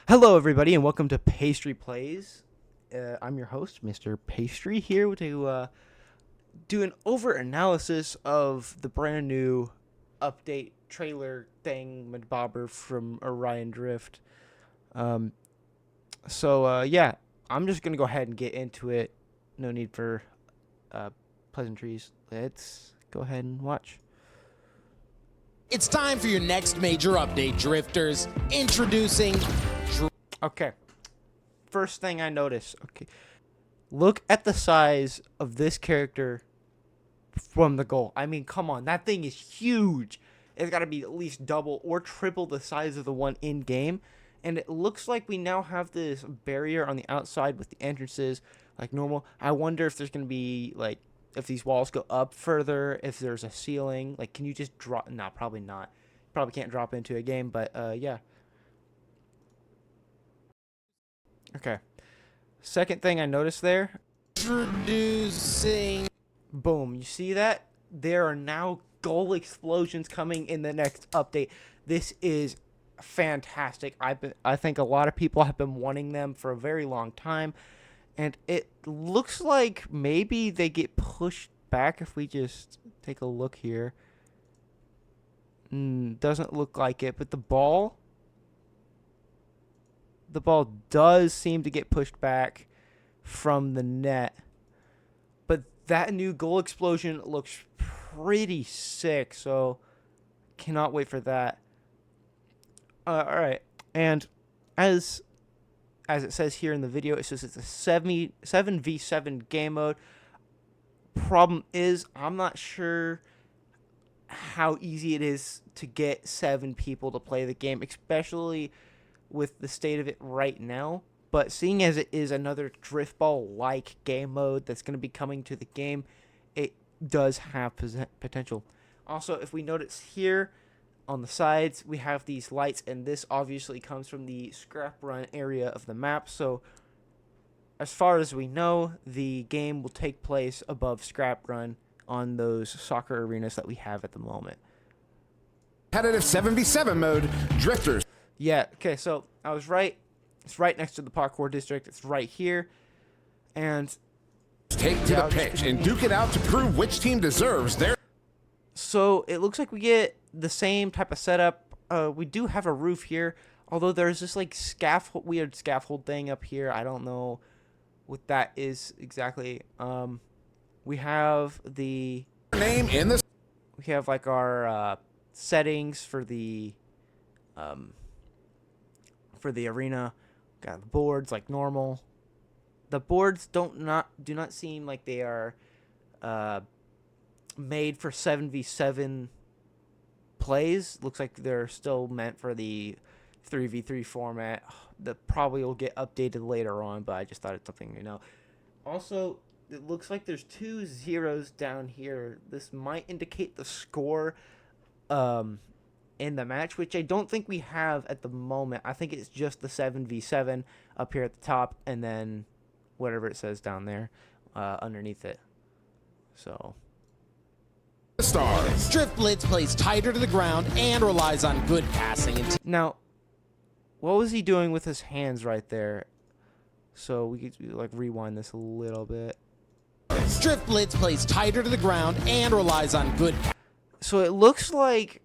Hello, everybody, and welcome to Pastry Plays. I'm your host, Mr. Pastry, here to do an over-analysis of the brand new update trailer thing, Madbobber from Orion Drift. Yeah, I'm just going to go ahead and get into it. No need for pleasantries. Let's go ahead and watch. It's time for your next major update, Drifters. Introducing... Okay. First thing I notice. Okay. Look at the size of this character from the goal. I mean, come on. That thing is huge. It's got to be at least double or triple the size of the one in game. And it looks like we now have this barrier on the outside with the entrances like normal. I wonder if there's going to be, like, if these walls go up further, if there's a ceiling. Like, can you just drop? No, probably not. Probably can't drop into a game, but yeah. Okay. Second thing I noticed there. Introducing... Boom. You see that? There are now goal explosions coming in the next update. This is fantastic. I think a lot of people have been wanting them for a very long time. And it looks like maybe they get pushed back if we just take a look here. Doesn't look like it, but the ball does seem to get pushed back from the net. But that new goal explosion looks pretty sick, so cannot wait for that. All right, and as it says here in the video, it says it's a 7v7 game mode. Problem is, I'm not sure how easy it is to get 7 people to play the game, especially with the state of it right now. But seeing as it is another Driftball-like game mode that's going to be coming to the game, it does have potential. Also, if we notice here on the sides, we have these lights, and this obviously comes from the scrap run area of the map. So as far as we know, the game will take place above scrap run on those soccer arenas that we have at the moment. Competitive 7v7 mode, Drifters. Yeah, okay, so I was right. It's right next to the parkour district. It's right here. And take to the pitch and duke it out to prove which team deserves their... So it looks like we get the same type of setup. We do have a roof here, although there's this like weird scaffold thing up here. I don't know what that is exactly. We have the name in this. We have like our settings for the arena. Got the boards like normal. The boards do not seem like they are made for 7v7 plays. Looks like they're still meant for the 3v3 format. That probably will get updated later on, but I just thought it's something you know. Also, it looks like there's 2 zeros down here. This might indicate the score in the match, which I don't think we have at the moment. I think it's just the 7v7 up here at the top, and then whatever it says down there underneath it. So stars. Drift Blitz plays tighter to the ground and relies on good passing. Now, what was he doing with his hands right there? So we could like rewind this a little bit. Drift Blitz plays tighter to the ground and relies on good... So it looks like,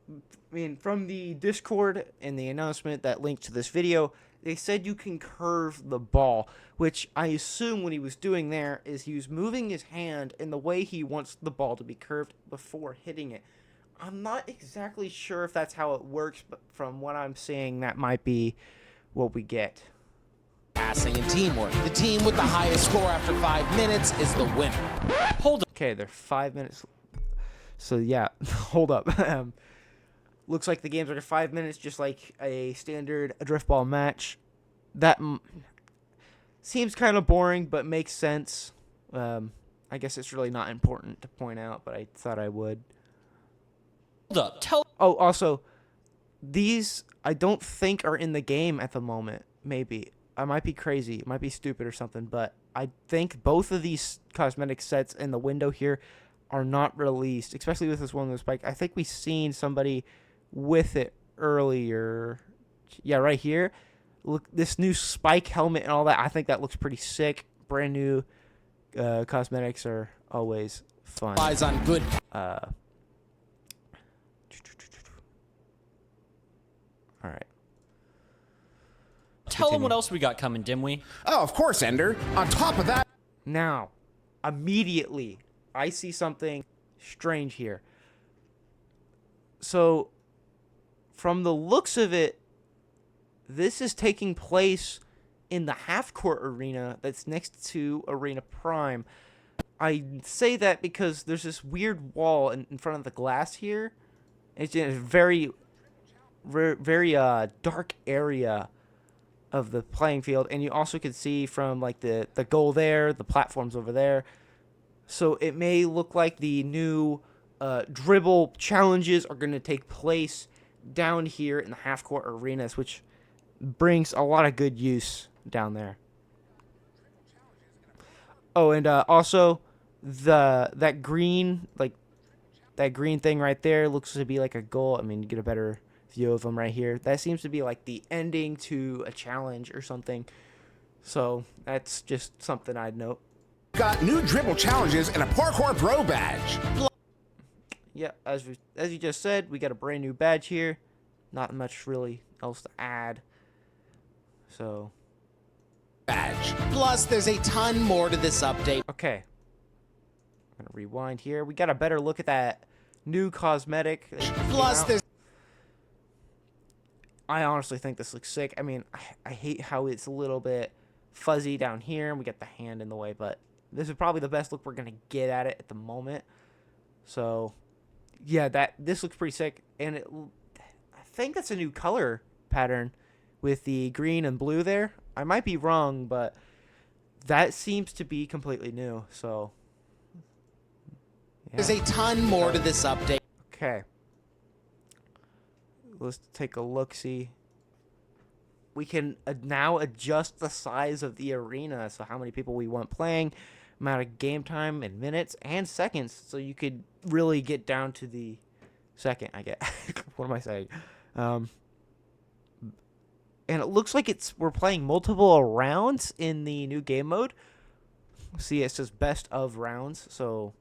I mean, from the Discord and the announcement that linked to this video, they said you can curve the ball, which I assume what he was doing there is he was moving his hand in the way he wants the ball to be curved before hitting it. I'm not exactly sure if that's how it works, but from what I'm seeing, that might be what we get. Passing and teamwork. The team with the highest score after 5 minutes is the winner. Hold up. Okay, they're 5 minutes. So yeah, hold up. Looks like the game's under 5 minutes, just like a standard driftball match. That seems kind of boring, but makes sense. I guess it's really not important to point out, but I thought I would. Hold up. Oh, also, these I don't think are in the game at the moment. Maybe. I might be crazy. It might be stupid or something, but I think both of these cosmetic sets in the window here are not released, especially with this one with the spike. I think we've seen somebody with it earlier. Yeah, right here. Look, this new spike helmet and all that, I think that looks pretty sick. Brand new cosmetics are always fun. Eyes on good. All right. Tell them what else we got coming, Dimwee. Oh, of course, Ender. On top of that, Now, immediately, I see something strange here. So, from the looks of it, this is taking place in the half-court arena that's next to Arena Prime. I say that because there's this weird wall in front of the glass here. It's in a very dark area of the playing field, and you also can see from like the goal there, the platforms over there. So it may look like the new dribble challenges are going to take place down here in the half-court arenas, which brings a lot of good use down there. Oh, and also that green thing right there looks to be like a goal. I mean, you get a better view of them right here. That seems to be like the ending to a challenge or something. So that's just something I'd note. got new dribble challenges and a parkour bro badge. Yeah, as you just said, we got a brand new badge here. Not much really else to add. So, Badge. Plus, there's a ton more to this update. okay. I'm gonna rewind here. We got a better look at that new cosmetic. that just came Plus, out. there's I honestly think this looks sick. I mean, I hate how it's a little bit fuzzy down here, and we got the hand in the way, but this is probably the best look we're gonna get at it at the moment. So, yeah, this looks pretty sick, and I think that's a new color pattern with the green and blue there. I might be wrong, but that seems to be completely new. So, yeah. there's a ton more to this update. Okay. Let's take a look-see. We can now adjust the size of the arena, so how many people we want playing, amount of game time in minutes and seconds, so you could really get down to the second, I get. What am I saying? And it looks like we're playing multiple rounds in the new game mode. See, it says best of rounds, so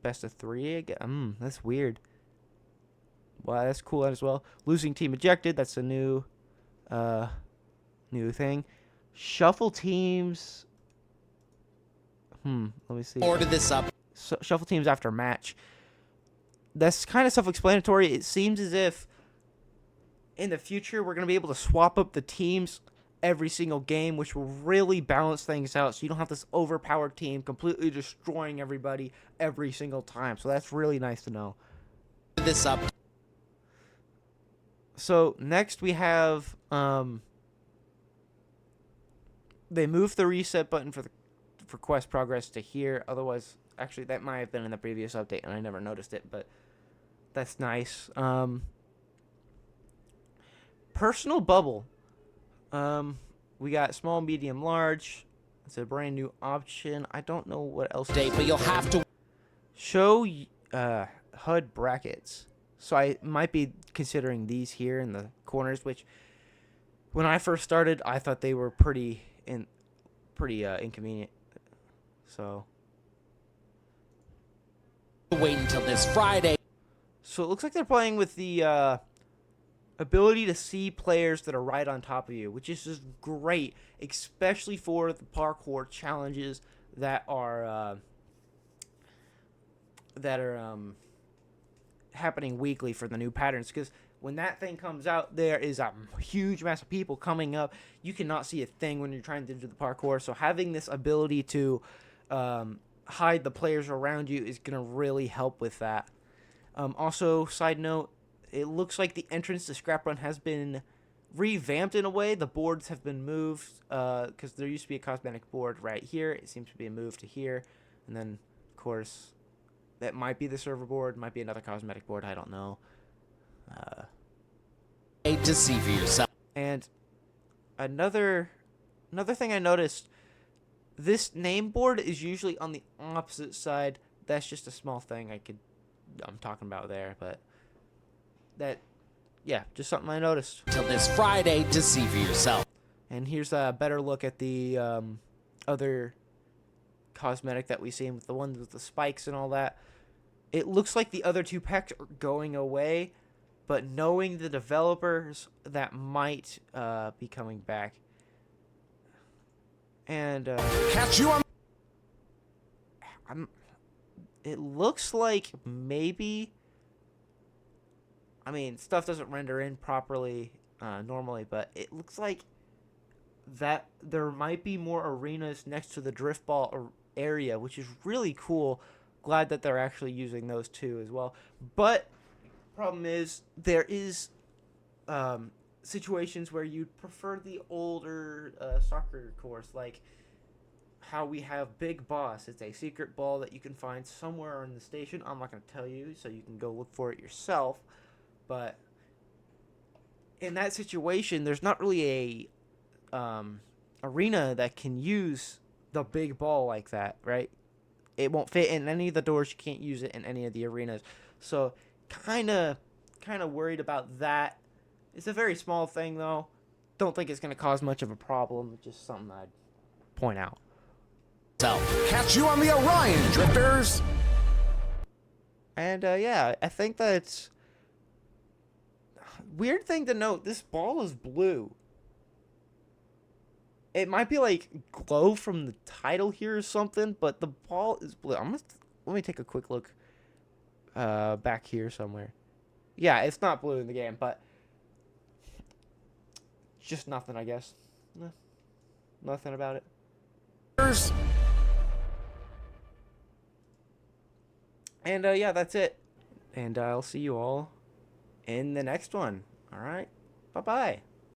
best of 3 again. That's weird. Wow, that's cool as well. Losing team ejected. That's a new thing. Shuffle teams. Let me see. More to this up. Shuffle teams after match. That's kind of self-explanatory. It seems as if in the future we're going to be able to swap up the teams every single game, which will really balance things out, so you don't have this overpowered team completely destroying everybody every single time. So that's really nice to know. This up. So next we have they moved the reset button for quest progress to here. Otherwise, actually that might have been in the previous update and I never noticed it, but that's nice. Personal bubble. We got small, medium, large. It's a brand new option. I don't know what else. But you'll have to Show HUD brackets. So I might be considering these here in the corners, which when I first started, I thought they were pretty inconvenient. So wait until this Friday. So it looks like they're playing with the ability to see players that are right on top of you, which is just great, especially for the parkour challenges that are happening weekly for the new patterns. Because when that thing comes out, there is a huge mass of people coming up. You cannot see a thing when you're trying to do the parkour. So having this ability to hide the players around you is going to really help with that. Also, side note, it looks like the entrance to Scrap Run has been revamped in a way. The boards have been moved because there used to be a cosmetic board right here. It seems to be moved to here. And then, of course, that might be the server board, might be another cosmetic board, I don't know. To see for yourself. And another thing I noticed, this name board is usually on the opposite side. That's just a small thing I'm talking about there, but that yeah, just something I noticed. Till this Friday to see for yourself. And here's a better look at the other cosmetic that we seen with the ones with the spikes and all that. It looks like the other two packs are going away, but knowing the developers, that might be coming back. And Catch you on. it looks like maybe, I mean, stuff doesn't render in properly normally, but it looks like that there might be more arenas next to the drift ball area, which is really cool. Glad that they're actually using those two as well. But problem is, there is situations where you'd prefer the older soccer course, like how we have Big Boss. It's a secret ball that you can find somewhere in the station. I'm not going to tell you, so you can go look for it yourself. But in that situation, there's not really a arena that can use the big ball like that, right? It won't fit in any of the doors. You can't use it in any of the arenas. So kind of worried about that. It's a very small thing, though. Don't think it's going to cause much of a problem. Just something I'd point out. Catch you on the Orion, Drifters. And yeah, I think that's weird thing to note. This ball is blue. It might be like glow from the title here or something, but the ball is blue. Let me take a quick look back here somewhere. Yeah, it's not blue in the game, but just nothing, I guess. Nothing about it. And yeah, that's it. And I'll see you all in the next one. All right. Bye-bye.